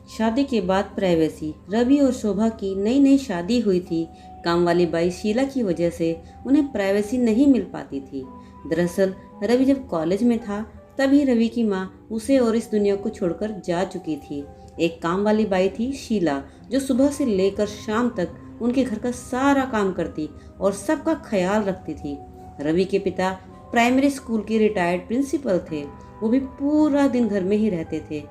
शादी के बाद प्राइवेसी। रवि और शोभा की नई नई शादी हुई थी। काम वाली बाई शीला की वजह से उन्हें प्राइवेसी नहीं मिल पाती थी। दरअसल रवि जब कॉलेज में था तभी रवि की माँ उसे और इस दुनिया को छोड़कर जा चुकी थी। एक काम वाली बाई थी शीला, जो सुबह से लेकर शाम तक उनके घर का सारा काम करती और सबका ख्याल रखती थी। रवि के पिता प्राइमरी स्कूल के रिटायर्ड प्रिंसिपल थे। वो भी पूरा दिन घर में ही रहते थे।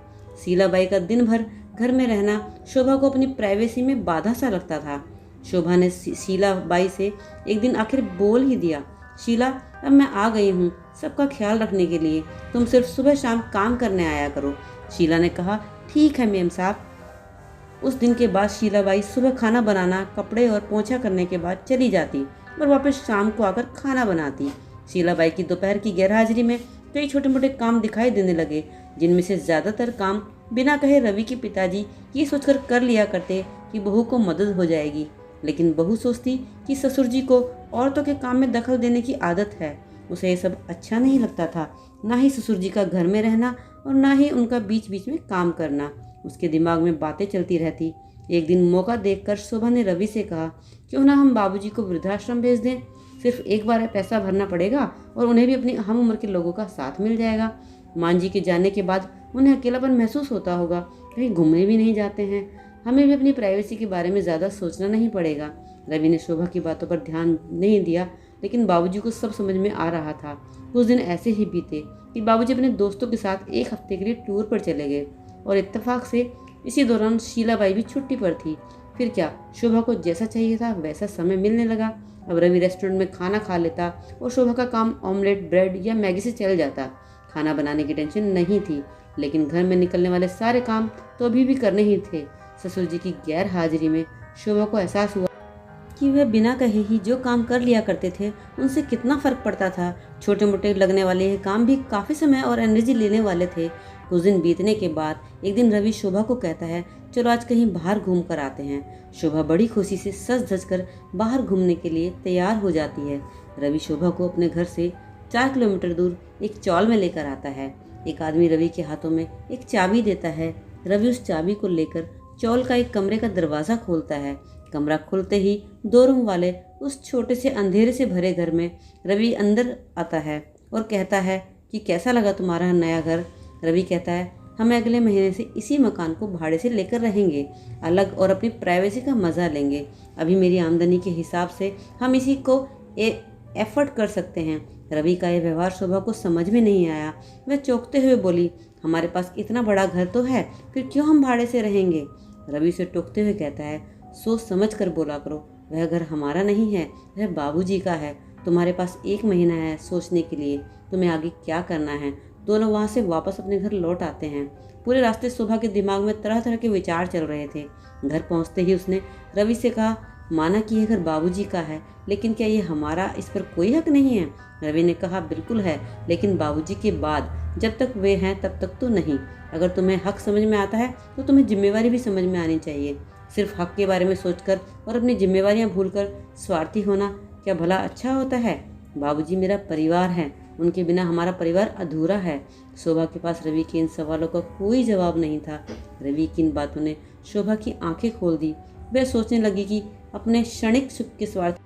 शीला बाई का दिन भर घर में रहना शोभा को अपनी प्राइवेसी में बाधा सा लगता था। शोभा ने शीला बाई से एक दिन आखिर बोल ही दिया, शीला, अब मैं आ गई हूँ सबका ख्याल रखने के लिए, तुम सिर्फ सुबह शाम काम करने आया करो। शीला ने कहा, ठीक है मेम साहब। उस दिन के बाद शीला बाई सुबह खाना बनाना, कपड़े और पोंछा करने के बाद चली जाती और वापस शाम को आकर खाना बनाती। शीला बाई की दोपहर की गैरहाजिरी में कई छोटे मोटे काम दिखाई देने लगे, जिनमें से ज्यादातर काम बिना कहे रवि के पिताजी ये सोचकर कर लिया करते कि बहू को मदद हो जाएगी। लेकिन बहू सोचती कि ससुर जी को औरतों के काम में दखल देने की आदत है। उसे ये सब अच्छा नहीं लगता था, ना ही ससुर जी का घर में रहना और ना ही उनका बीच बीच में काम करना। उसके दिमाग में बातें चलती रहती। एक दिन मौका देखकर शोभा ने रवि से कहा, क्यों ना हम बाबूजी को वृद्धाश्रम भेज दें। सिर्फ एक बार पैसा भरना पड़ेगा और उन्हें भी अपनी हम उम्र के लोगों का साथ मिल जाएगा। मान जी के जाने के बाद उन्हें अकेलापन महसूस होता होगा, कहीं घूमने भी नहीं जाते हैं। हमें भी अपनी प्राइवेसी के बारे में ज़्यादा सोचना नहीं पड़ेगा। रवि ने शोभा की बातों पर ध्यान नहीं दिया, लेकिन बाबूजी को सब समझ में आ रहा था। कुछ दिन ऐसे ही बीते कि बाबूजी अपने दोस्तों के साथ एक हफ्ते के लिए टूर पर चले गए और इत्तेफाक से इसी दौरान शीला बाई भी छुट्टी पर थी। फिर क्या, शोभा को जैसा चाहिए था वैसा समय मिलने लगा। अब रवि रेस्टोरेंट में खाना खा लेता और शोभा का काम ऑमलेट, ब्रेड या मैगी से चल जाता। खाना बनाने की टेंशन नहीं थी, लेकिन घर में निकलने वाले सारे काम तो अभी भी करने ही थे। ससुर जी की गैर हाजिरी में शोभा को एहसास हुआ कि वह बिना कहे ही जो काम कर लिया करते थे उनसे कितना फर्क पड़ता था। छोटे मोटे लगने वाले ये काम भी काफ़ी समय और एनर्जी लेने वाले थे। कुछ दिन बीतने के बाद एक दिन रवि शोभा को कहता है, चलो आज कहीं बाहर घूम कर आते हैं। शोभा बड़ी खुशी से सज धज कर बाहर घूमने के लिए तैयार हो जाती है। रवि शोभा को अपने घर से 4 किलोमीटर दूर एक चौल में लेकर आता है। एक आदमी रवि के हाथों में एक चाबी देता है। रवि उस चाबी को लेकर चौल का एक कमरे का दरवाज़ा खोलता है। कमरा खुलते ही 2 रूम वाले उस छोटे से अंधेरे से भरे घर में रवि अंदर आता है और कहता है कि कैसा लगा तुम्हारा नया घर। रवि कहता है, हमें अगले महीने से इसी मकान को भाड़े से लेकर रहेंगे, अलग और अपनी प्राइवेसी का मज़ा लेंगे। अभी मेरी आमदनी के हिसाब से हम इसी को एफर्ट कर सकते हैं। रवि का यह व्यवहार शोभा को समझ में नहीं आया। वह चौंकते हुए बोली, हमारे पास इतना बड़ा घर तो है, फिर क्यों हम भाड़े से रहेंगे। रवि उसे टोकते हुए कहता है, सोच समझ कर बोला करो, वह घर हमारा नहीं है, वह बाबूजी का है। तुम्हारे पास 1 महीना है सोचने के लिए, तुम्हें आगे क्या करना है। दोनों वहाँ से वापस अपने घर लौट आते हैं। पूरे रास्ते शोभा के दिमाग में तरह तरह के विचार चल रहे थे। घर पहुँचते ही उसने रवि से कहा, माना कि यह घर बाबूजी का है, लेकिन क्या ये हमारा इस पर कोई हक नहीं है। रवि ने कहा, बिल्कुल है, लेकिन बाबूजी के बाद जब तक वे हैं तब तक तो नहीं। अगर तुम्हें हक समझ में आता है तो तुम्हें जिम्मेवारी भी समझ में आनी चाहिए। सिर्फ हक के बारे में सोचकर और अपनी जिम्मेवारियां भूलकर स्वार्थी होना क्या भला अच्छा होता है। बाबूजी मेरा परिवार है, उनके बिना हमारा परिवार अधूरा है। शोभा के पास रवि के इन सवालों का कोई जवाब नहीं था। रवि की इन बातों ने शोभा की आंखें खोल दी। वह सोचने लगी कि अपने क्षणिक सुख के स्वार्थ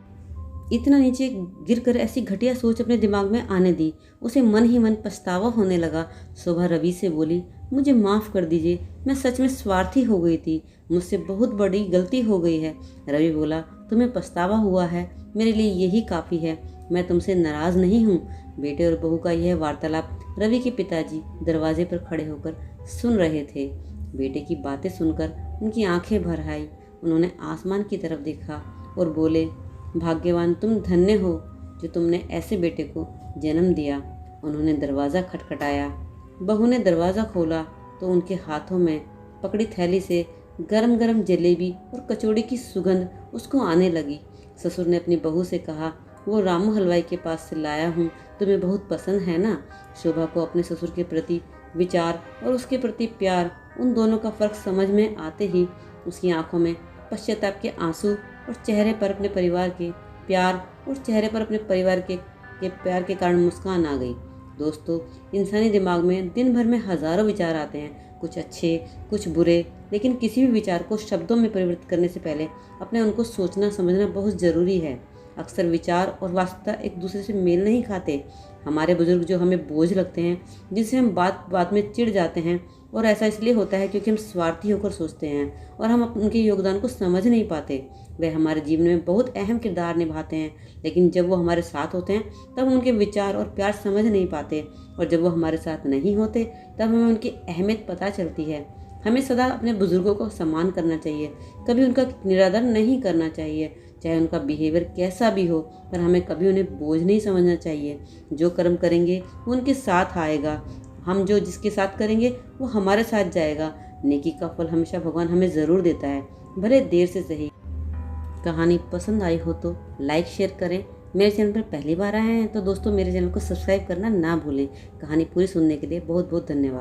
इतना नीचे गिरकर ऐसी घटिया सोच अपने दिमाग में आने दी। उसे मन ही मन पछतावा होने लगा। शोभा रवि से बोली, मुझे माफ़ कर दीजिए, मैं सच में स्वार्थी हो गई थी, मुझसे बहुत बड़ी गलती हो गई है। रवि बोला, तुम्हें पछतावा हुआ है, मेरे लिए यही काफ़ी है, मैं तुमसे नाराज़ नहीं हूँ। बेटे और बहू का यह वार्तालाप रवि के पिताजी दरवाजे पर खड़े होकर सुन रहे थे। बेटे की बातें सुनकर उनकी आंखें भर आई। उन्होंने आसमान की तरफ देखा और बोले, भाग्यवान तुम धन्य हो जो तुमने ऐसे बेटे को जन्म दिया। उन्होंने दरवाज़ा खटखटाया। बहू ने दरवाज़ा खोला तो उनके हाथों में पकड़ी थैली से गरम गरम जलेबी और कचौड़ी की सुगंध उसको आने लगी। ससुर ने अपनी बहू से कहा, वो रामू हलवाई के पास से लाया हूँ, तुम्हें बहुत पसंद है ना। शोभा को अपने ससुर के प्रति विचार और उसके प्रति प्यार, उन दोनों का फ़र्क समझ में आते ही उसकी आंखों में पश्चाताप के आंसू और चेहरे पर अपने परिवार के प्यार और चेहरे पर अपने परिवार के प्यार के कारण मुस्कान आ गई। दोस्तों, इंसानी दिमाग में दिन भर में हज़ारों विचार आते हैं, कुछ अच्छे, कुछ बुरे, लेकिन किसी भी विचार को शब्दों में परिवर्तित करने से पहले अपने उनको सोचना समझना बहुत ज़रूरी है। अक्सर विचार और वास्तविकता एक दूसरे से मेल नहीं खाते। हमारे बुजुर्ग जो हमें बोझ लगते हैं, जिससे हम बात बात में चिढ़ जाते हैं, और ऐसा इसलिए होता है क्योंकि हम स्वार्थी होकर सोचते हैं और हम उनके योगदान को समझ नहीं पाते। वे हमारे जीवन में बहुत अहम किरदार निभाते हैं, लेकिन जब वो हमारे साथ होते हैं तब हम उनके विचार और प्यार समझ नहीं पाते, और जब वो हमारे साथ नहीं होते तब हमें उनकी अहमियत पता चलती है। हमें सदा अपने बुजुर्गों को सम्मान करना चाहिए, कभी उनका निरादर नहीं करना चाहिए, चाहे उनका बिहेवियर कैसा भी हो, पर हमें कभी उन्हें बोझ नहीं समझना चाहिए। जो कर्म करेंगे वो उनके साथ आएगा, हम जो जिसके साथ करेंगे वो हमारे साथ जाएगा। नेकी का फल हमेशा भगवान हमें ज़रूर देता है, भले देर से सही। कहानी पसंद आई हो तो लाइक शेयर करें। मेरे चैनल पर पहली बार आए हैं तो दोस्तों मेरे चैनल को सब्सक्राइब करना ना भूलें। कहानी पूरी सुनने के लिए बहुत बहुत धन्यवाद।